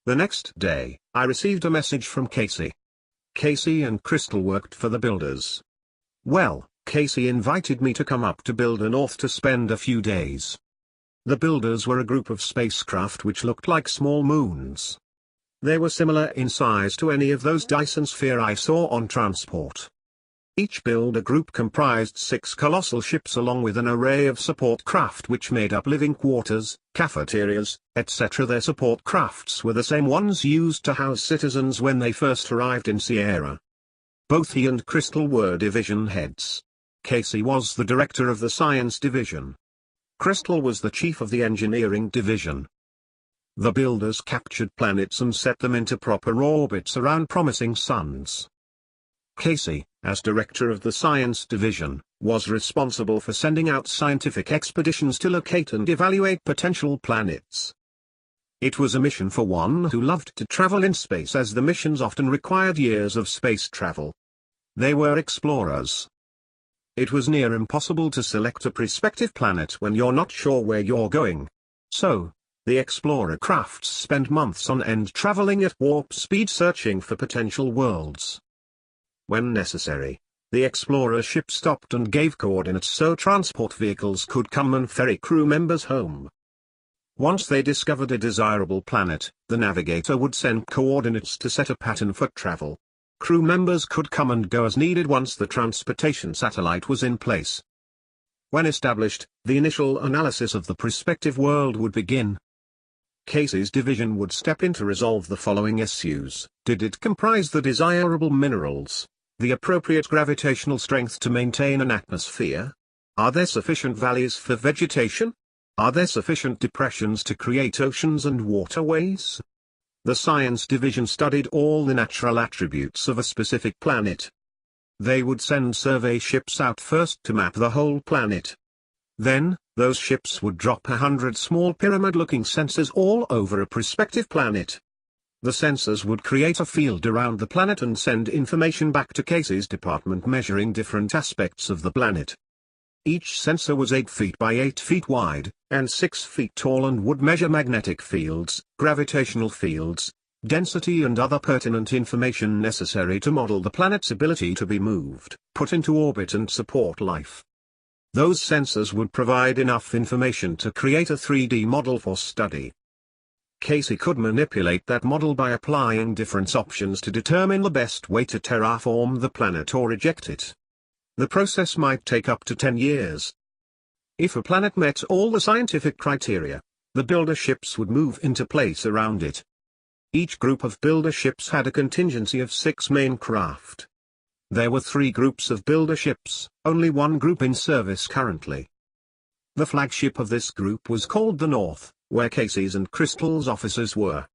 The next day, I received a message from Casey. Casey and Crystal worked for the builders. Well, Casey invited me to come up to Builder North to spend a few days. The builders were a group of spacecraft which looked like small moons. They were similar in size to any of those Dyson Sphere I saw on transport. Each builder group comprised 6 colossal ships along with an array of support craft which made up living quarters, cafeterias, etc. Their support crafts were the same ones used to house citizens when they first arrived in Sierra. Both he and Crystal were division heads. Casey was the director of the science division. Crystal was the chief of the engineering division. The builders captured planets and set them into proper orbits around promising suns. Casey, as director of the science division, was responsible for sending out scientific expeditions to locate and evaluate potential planets. It was a mission for one who loved to travel in space, as the missions often required years of space travel. They were explorers. It was near impossible to select a prospective planet when you're not sure where you're going. So, the explorer crafts spent months on end traveling at warp speed searching for potential worlds. When necessary, the explorer ship stopped and gave coordinates so transport vehicles could come and ferry crew members home. Once they discovered a desirable planet, the navigator would send coordinates to set a pattern for travel. Crew members could come and go as needed once the transportation satellite was in place. When established, the initial analysis of the prospective world would begin. Casey's division would step in to resolve the following issues. Did it comprise the desirable minerals? The appropriate gravitational strength to maintain an atmosphere? Are there sufficient valleys for vegetation? Are there sufficient depressions to create oceans and waterways? The science division studied all the natural attributes of a specific planet. They would send survey ships out first to map the whole planet. Then, those ships would drop 100 small pyramid-looking sensors all over a prospective planet. The sensors would create a field around the planet and send information back to Casey's department measuring different aspects of the planet. Each sensor was 8 feet by 8 feet wide, and 6 feet tall, and would measure magnetic fields, gravitational fields, density and other pertinent information necessary to model the planet's ability to be moved, put into orbit and support life. Those sensors would provide enough information to create a 3D model for study. Casey could manipulate that model by applying different options to determine the best way to terraform the planet or reject it. The process might take up to 10 years. If a planet met all the scientific criteria, the builder ships would move into place around it. Each group of builder ships had a contingency of 6 main craft. There were 3 groups of builder ships, only one group in service currently. The flagship of this group was called the North, where Casey's and Crystal's officers were.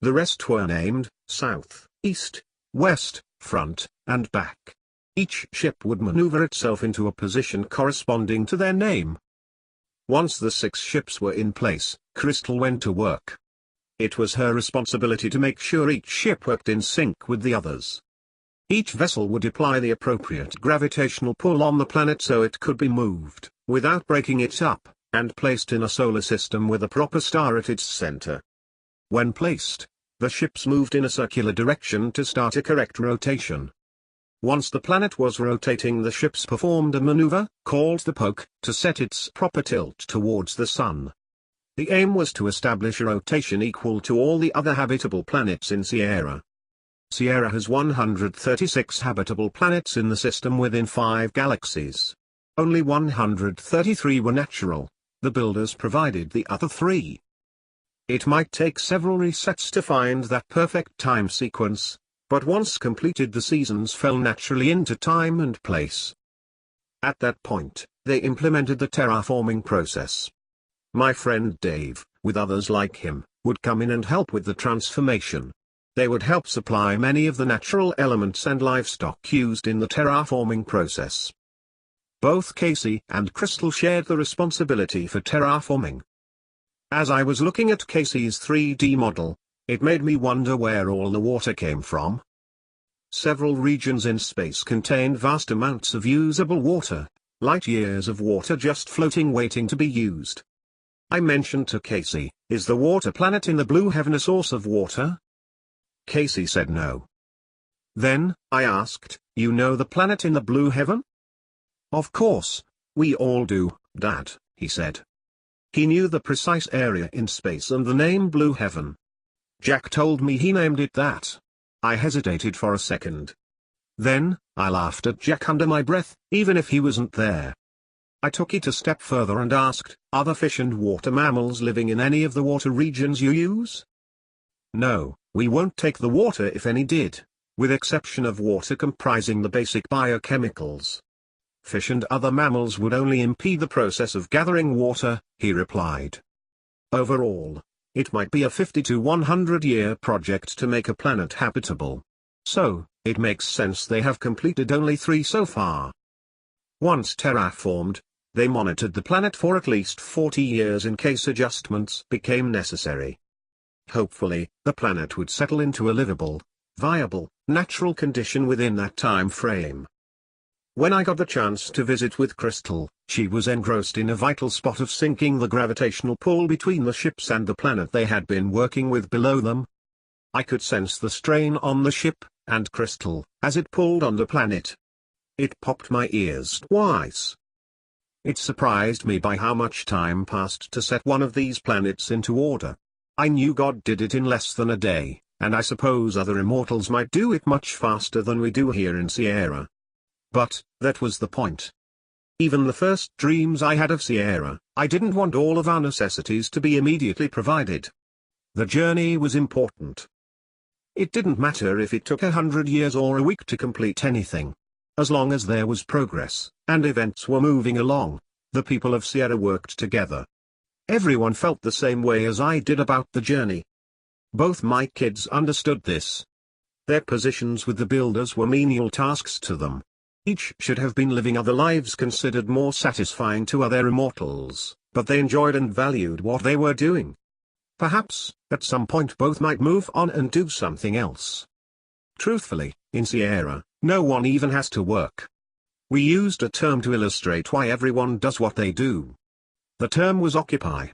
The rest were named South, East, West, Front, and Back. Each ship would maneuver itself into a position corresponding to their name. Once the 6 ships were in place, Crystal went to work. It was her responsibility to make sure each ship worked in sync with the others. Each vessel would apply the appropriate gravitational pull on the planet so it could be moved, without breaking it up, and placed in a solar system with a proper star at its center. When placed, the ships moved in a circular direction to start a correct rotation. Once the planet was rotating, the ships performed a maneuver, called the poke, to set its proper tilt towards the sun. The aim was to establish a rotation equal to all the other habitable planets in Sierra. Sierra has 136 habitable planets in the system within 5 galaxies. Only 133 were natural. The builders provided the other 3. It might take several resets to find that perfect time sequence, but once completed the seasons fell naturally into time and place. At that point, they implemented the terraforming process. My friend Dave, with others like him, would come in and help with the transformation. They would help supply many of the natural elements and livestock used in the terraforming process. Both Casey and Crystal shared the responsibility for terraforming. As I was looking at Casey's 3D model, it made me wonder where all the water came from. Several regions in space contained vast amounts of usable water, light years of water just floating waiting to be used. I mentioned to Casey, Is the water planet in the blue heaven a source of water? Casey said no. Then, I asked, you know the planet in the blue heaven? Of course, we all do, Dad, he said. He knew the precise area in space and the name Blue Heaven. Jack told me he named it that. I hesitated for a second. Then, I laughed at Jack under my breath, even if he wasn't there. I took it a step further and asked, are there fish and water mammals living in any of the water regions you use? No, we won't take the water if any did, with exception of water comprising the basic biochemicals. Fish and other mammals would only impede the process of gathering water, he replied. Overall, it might be a 50 to 100 year project to make a planet habitable. So, it makes sense they have completed only 3 so far. Once terraformed, they monitored the planet for at least 40 years in case adjustments became necessary. Hopefully, the planet would settle into a livable, viable, natural condition within that time frame. When I got the chance to visit with Crystal, she was engrossed in a vital spot of sinking the gravitational pull between the ships and the planet they had been working with below them. I could sense the strain on the ship, and Crystal, as it pulled on the planet. It popped my ears twice. It surprised me by how much time passed to set one of these planets into order. I knew God did it in less than a day, and I suppose other immortals might do it much faster than we do here in Sierra. But, that was the point. Even the first dreams I had of Sierra, I didn't want all of our necessities to be immediately provided. The journey was important. It didn't matter if it took 100 years or a week to complete anything. As long as there was progress, and events were moving along, the people of Sierra worked together. Everyone felt the same way as I did about the journey. Both my kids understood this. Their positions with the builders were menial tasks to them. Each should have been living other lives considered more satisfying to other immortals, but they enjoyed and valued what they were doing. Perhaps, at some point both might move on and do something else. Truthfully, in Sierra, no one even has to work. We used a term to illustrate why everyone does what they do. The term was occupy.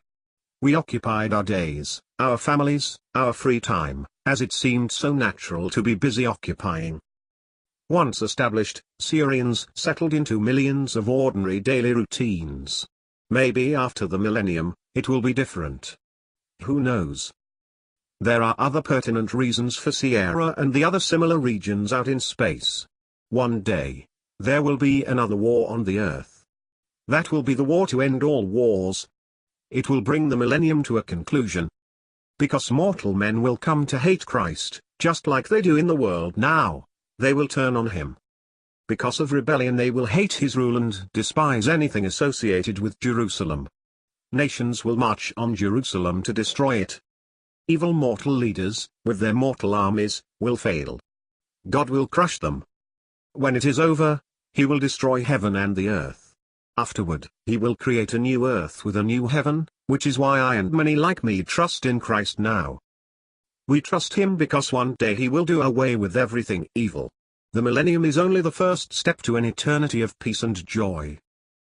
We occupied our days, our families, our free time, as it seemed so natural to be busy occupying. Once established, Sierrans settled into millions of ordinary daily routines. Maybe after the millennium, it will be different. Who knows? There are other pertinent reasons for Sierra and the other similar regions out in space. One day, there will be another war on the Earth. That will be the war to end all wars. It will bring the millennium to a conclusion. Because mortal men will come to hate Christ, just like they do in the world now. They will turn on him. Because of rebellion they will hate his rule and despise anything associated with Jerusalem. Nations will march on Jerusalem to destroy it. Evil mortal leaders, with their mortal armies, will fail. God will crush them. When it is over, he will destroy heaven and the earth. Afterward, he will create a new earth with a new heaven, which is why I and many like me trust in Christ now. We trust him because one day he will do away with everything evil. The millennium is only the first step to an eternity of peace and joy.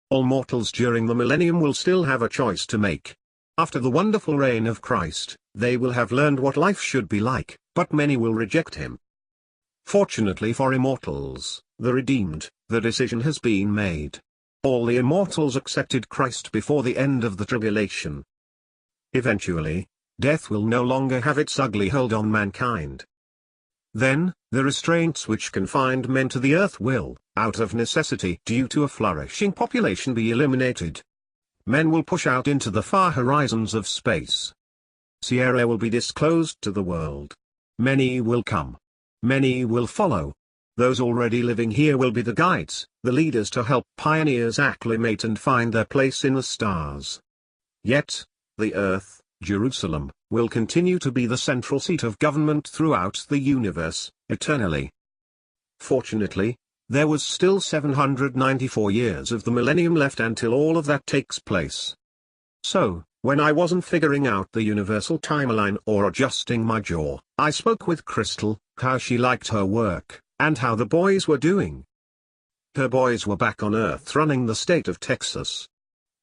All mortals during the millennium will still have a choice to make. After the wonderful reign of Christ, they will have learned what life should be like, but many will reject him. Fortunately for immortals, the redeemed, the decision has been made. All the immortals accepted Christ before the end of the tribulation. Eventually, death will no longer have its ugly hold on mankind. Then, the restraints which confined men to the earth will, out of necessity due to a flourishing population, be eliminated. Men will push out into the far horizons of space. Sierra will be disclosed to the world. Many will come. Many will follow. Those already living here will be the guides, the leaders to help pioneers acclimate and find their place in the stars. Yet, the earth, Jerusalem, will continue to be the central seat of government throughout the universe, eternally. Fortunately, there was still 794 years of the millennium left until all of that takes place. So, when I wasn't figuring out the universal timeline or adjusting my jaw, I spoke with Crystal, how she liked her work, and how the boys were doing. Her boys were back on Earth running the state of Texas.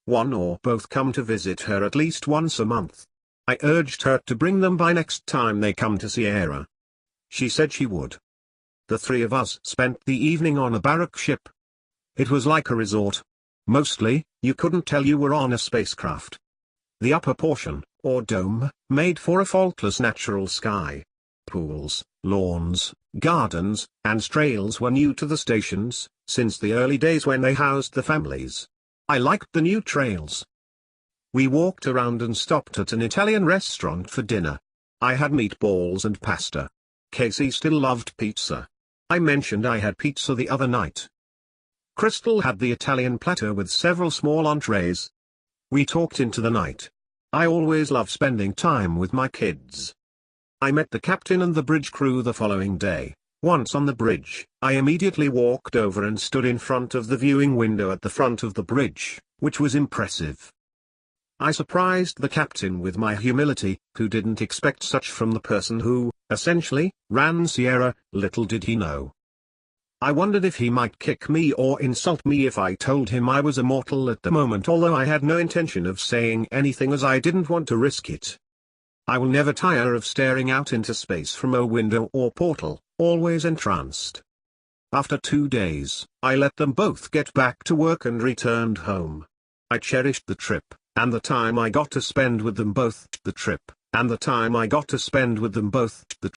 One or both come to visit her at least once a month. I urged her to bring them by next time they come to Sierra. She said she would. The three of us spent the evening on a barrack ship. It was like a resort. Mostly, you couldn't tell you were on a spacecraft. The upper portion, or dome, made for a faultless natural sky. Pools, lawns, gardens, and trails were new to the stations, since the early days when they housed the families. I liked the new trails. We walked around and stopped at an Italian restaurant for dinner. I had meatballs and pasta. Casey still loved pizza. I mentioned I had pizza the other night. Crystal had the Italian platter with several small entrees. We talked into the night. I always love spending time with my kids. I met the captain and the bridge crew the following day. Once on the bridge, I immediately walked over and stood in front of the viewing window at the front of the bridge, which was impressive. I surprised the captain with my humility, who didn't expect such from the person who, essentially, ran Sierra. Little did he know. I wondered if he might kick me or insult me if I told him I was immortal at the moment, although I had no intention of saying anything as I didn't want to risk it. I will never tire of staring out into space from a window or portal, always entranced. After 2 days, I let them both get back to work and returned home. I cherished the trip, and the time I got to spend with them both. The trip, and the time I got to spend with them both. The